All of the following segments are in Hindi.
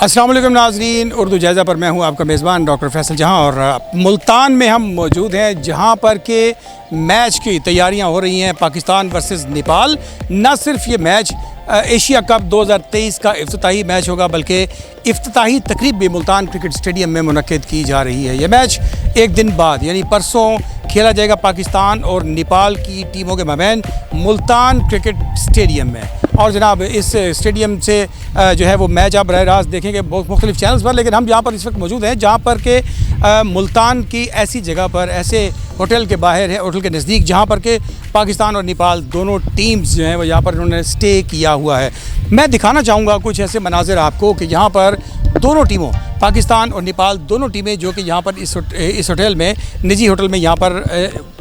अस्सलाम वालेकुम नाज़रीन, उर्दू जायज़ा पर मैं हूं आपका मेज़बान डॉक्टर फैसल जहां और मुल्तान में हम मौजूद हैं जहां पर के मैच की तैयारियां हो रही हैं पाकिस्तान वर्सेस नेपाल। न सिर्फ ये मैच एशिया कप 2023 का इफ्तिताही मैच होगा बल्कि इफ्तिताही तकरीब भी मुल्तान क्रिकेट स्टेडियम में मुनक्किद की जा रही है। यह मैच एक दिन बाद यानी परसों खेला जाएगा पाकिस्तान और नेपाल की टीमों के माबैन मुल्तान क्रिकेट स्टेडियम में। और जनाब इस स्टेडियम से जो है वो मैच आप बराह रास्त देखेंगे बहुत मुख्तलिफ चैनल्स पर, लेकिन हम यहाँ पर इस वक्त मौजूद हैं जहाँ पर के मुल्तान की ऐसी जगह पर, ऐसे होटल के बाहर है, होटल के नज़दीक, जहाँ पर के पाकिस्तान और नेपाल दोनों टीम्स जो हैं वो यहाँ पर उन्होंने स्टे किया हुआ है। मैं दिखाना चाहूँगा कुछ ऐसे मनाजिर आपको कि यहाँ पर दोनों टीमों पाकिस्तान और नेपाल दोनों टीमें जो कि यहाँ पर इस होटल में, निजी होटल में यहाँ पर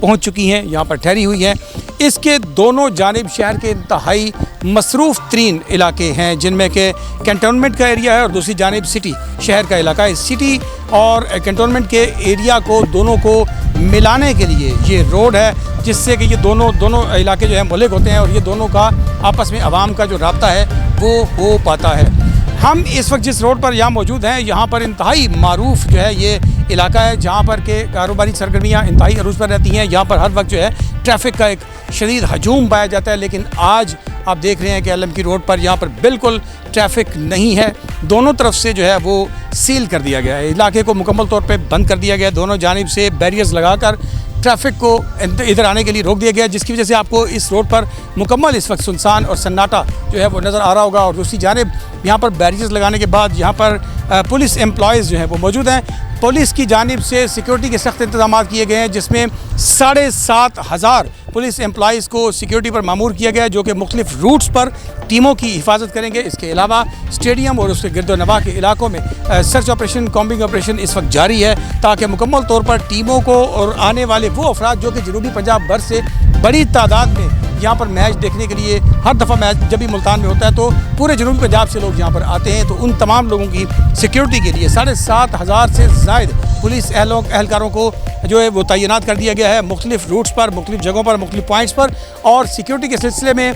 पहुँच चुकी हैं, यहाँ पर ठहरी हुई हैं। इसके दोनों जानिब शहर के इंतहाई मसरूफ़ तरीन इलाके हैं जिनमें के कैंटोनमेंट का एरिया है और दूसरी जानिब सिटी शहर का इलाका है। सिटी और कैंटोनमेंट के एरिया को दोनों को मिलाने के लिए ये रोड है जिससे कि ये दोनों इलाके जो हैं मुल्क होते हैं और ये दोनों का आपस में आवाम का जो राब्ता है वो हो पाता है। हम इस वक्त जिस रोड पर यहाँ मौजूद हैं यहाँ पर इंतहाई मारूफ जो है ये इलाका है जहाँ पर के कारोबारी सरगर्मियाँ इंतहाई अरूज पर रहती हैं। यहाँ पर हर वक्त जो है ट्रैफिक का एक शदीद हजूम पाया जाता है, लेकिन आज आप देख रहे हैं कि आलम की रोड पर यहाँ पर बिल्कुल ट्रैफिक नहीं है। दोनों तरफ से जो है वो सील कर दिया गया है, इलाके को मुकम्मल तौर पे बंद कर दिया गया है। दोनों जानिब से बैरियर्स लगाकर ट्रैफिक को इधर आने के लिए रोक दिया गया, जिसकी वजह से आपको इस रोड पर मुकम्मल इस वक्त सुनसान और सन्नाटा जो है वो नज़र आ रहा होगा। और दूसरी जानिब यहाँ पर बैरियर्स लगाने के बाद यहाँ पर पुलिस एम्प्लॉयज़ जो हैं वो मौजूद हैं। पुलिस की जानिब से सिक्योरिटी के सख्त इंतजाम किए गए हैं जिसमें 7,500 पुलिस एम्प्लॉयज़ को सिक्योरिटी पर मामूर किया गया है जो कि मुख्तलिफ रूट्स पर टीमों की हिफाजत करेंगे। इसके अलावा स्टेडियम और उसके गिरदोनवा के इलाकों में सर्च ऑपरेशन, कॉम्बिंग ऑपरेशन इस वक्त जारी है ताकि मुकम्मल तौर पर टीमों को और आने वाले वो अफराद जो कि जनूबी पंजाब भर से बड़ी तादाद में यहाँ पर मैच देखने के लिए, हर दफ़ा मैच जब भी मुल्तान में होता है तो पूरे जनूबी पंजाब से लोग यहाँ पर आते हैं, तो उन तमाम लोगों की सिक्योरिटी के लिए 7,500 से ज़ायद पुलिस एहलकारों को जो है वो तैनात कर दिया गया है मुख्तलिफ रूट्स पर, मुख्तलिफ जगहों पर, मुख्तलिफ पॉइंट्स पर। और सिक्योरिटी के सिलसिले में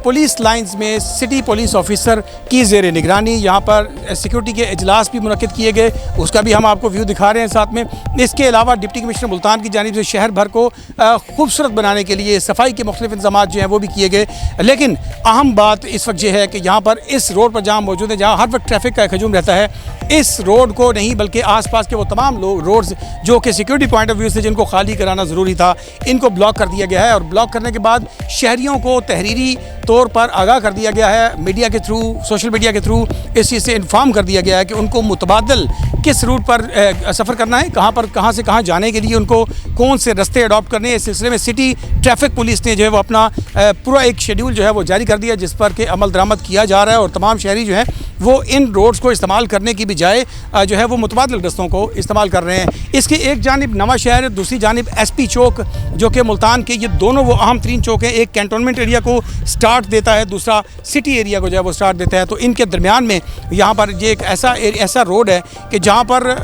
पुलिस लाइन्स में सिटी पुलिस ऑफिसर की ज़ेर निगरानी यहाँ पर सिक्योरिटी के इजलास भी मुनक्किद किए गए, उसका भी हम आपको व्यू दिखा रहे हैं साथ में। इसके अलावा डिप्टी कमिश्नर मुल्तान की जानिब से शहर भर को खूबसूरत बनाने के लिए सफाई के मुख्तलिफ इंतजाम जो हैं वो भी किए गए। लेकिन अहम बात इस वक्त यह है कि यहाँ पर इस रोड पर जहाँ मौजूद है, जहाँ हर वक्त ट्रैफिक का एक हजूम रहता है, इस रोड को नहीं बल्कि आसपास के वो तमाम रोड्स जो कि सिक्योरिटी पॉइंट ऑफ व्यू से जिनको खाली कराना ज़रूरी था, इनको ब्लॉक कर दिया गया है। और ब्लॉक करने के बाद शहरियों को तहरीरी तौर पर आगाह कर दिया गया है, मीडिया के थ्रू, सोशल मीडिया के थ्रू इस चीज़ से इन्फॉर्म कर दिया गया है कि उनको मुतबादल किस रूट पर सफ़र करना है, कहाँ से कहाँ जाने के लिए उनको कौन से रास्ते अडॉप्ट करने हैं। इस सिलसिले में सिटी ट्रैफिक पुलिस ने जो है वो अपना पूरा एक शेड्यूल जो है वो जारी कर दिया जिस पर कि अमल दरामद किया जा रहा है और तमाम शहरी जो हैं वो इन रोड्स को इस्तेमाल करने की बजाय जो है वो मुतबादल रस्तों को इस्तेमाल कर रहे हैं। इसकी एक जानिब नवा शहर है, दूसरी जानिब SP चौक जो कि मुल्तान के, ये दोनों वो अहम तरीन चौक हैं। एक कैंटोनमेंट एरिया को स्टार्ट देता है, दूसरा सिटी एरिया को जो है वो स्टार्ट देता है। तो इनके दरमियान में यहाँ पर ये एक ऐसा रोड है कि जहाँ पर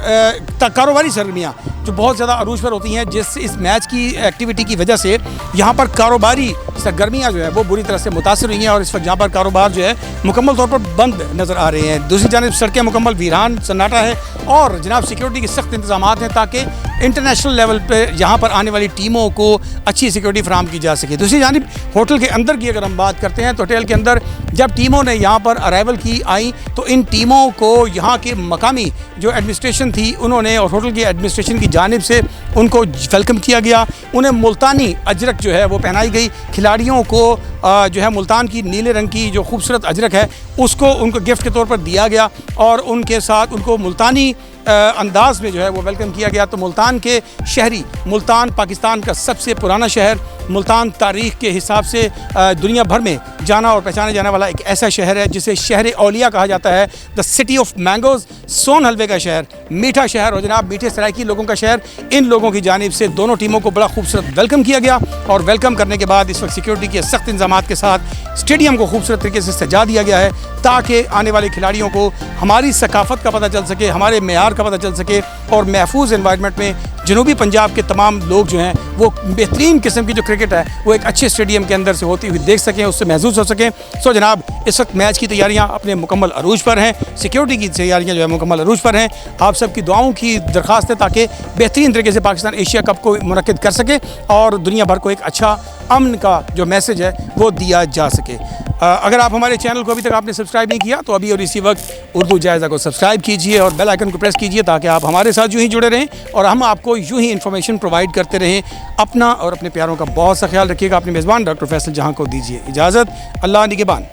कारोबारी सरगर्मियाँ जो बहुत ज़्यादा अरूज पर होती हैं, जिस इस मैच की एक्टिविटी की वजह से यहाँ पर कारोबारी सरगर्मियाँ जो है वो बुरी तरह से मुतासर हुई हैं और इस वक्त यहाँ पर कारोबार जो है मुकम्मल तौर पर बंद नज़र आ रहे हैं। दूसरी जानिब सड़कें मुकम्मल वीरान सन्नाटा है और जनाब सिक्योरिटी के सख्त इंतजाम हैं ताकि इंटरनेशनल लेवल पर यहाँ पर आने वाली टीमों को अच्छी सिक्योरिटी फराहम की जा सके। दूसरी जानिब होटल के अंदर की अगर हम बात करते हैं तो होटल के अंदर जब टीमों ने यहाँ पर अराइवल की आई तो इन टीमों को यहाँ के मकामी जो एडमिनिस्ट्रेशन थी उन्होंने और होटल की एडमिनिस्ट्रेशन की जानिब से उनको वेलकम किया गया। उन्हें मुल्तानी अजरक जो है वो पहनाई गई, खिलाड़ियों को जो है मुल्तान की नीले रंग की जो खूबसूरत अजरक है उसको उनको गिफ्ट के तौर पर दिया गया और उनके साथ उनको मुल्तानी अंदाज में जो है वो वेलकम किया गया। तो मुल्तान के शहरी, मुल्तान पाकिस्तान का सबसे पुराना शहर, मुल्तान तारीख़ के हिसाब से दुनिया भर में जाना और पहचाने जाने वाला एक ऐसा शहर है जिसे शहर औलिया कहा जाता है, द सिटी ऑफ मैंगोज़, सोन हलवे का शहर, मीठा शहर और जनाब मीठे सराइकी लोगों का शहर। इन लोगों की जानिब से दोनों टीमों को बड़ा खूबसूरत वेलकम किया गया और वेलकम करने के बाद इस वक्त सिक्योरिटी के सख्त इंतजाम के साथ स्टेडियम को खूबसूरत तरीके से सजा दिया गया है ताकि आने वाले खिलाड़ियों को हमारी सकाफत का पता चल सके, हमारे मेयार का पता चल सके और महफूज एनवायरनमेंट में जनूबी पंजाब के तमाम लोग जो हैं वो बेहतरीन किस्म की जो क्रिकेट है वो एक अच्छे स्टेडियम के अंदर से होती हुई देख सकें, उससे महसूस हो सकें। सो जनाब, इस वक्त मैच की तैयारियां अपने मुकम्मल अरूज पर हैं, सिक्योरिटी की तैयारियां जो है मुकम्मल अरूज पर हैं। आप सबकी दुआओं की दरख्वास्त है ताकि बेहतरीन तरीके से पाकिस्तान एशिया कप को मुनक्किद कर सके और दुनिया भर को एक अच्छा अमन का जो मैसेज है वो दिया जा सके। अगर आप हमारे चैनल को अभी तक आपने सब्सक्राइब नहीं किया तो अभी और इसी वक्त उर्दू जायज़ा को सब्सक्राइब कीजिए और बेल आइकन को प्रेस कीजिए ताकि आप हमारे साथ यूँ ही जुड़े रहें और हम आपको यूँ ही इन्फॉर्मेशन प्रोवाइड करते रहें। अपना और अपने प्यारों का बहुत सा ख्याल रखिएगा। अपने मेज़बान डॉक्टर फैसल जहाँ को दीजिए इजाज़त। अल्लाह निगहबान।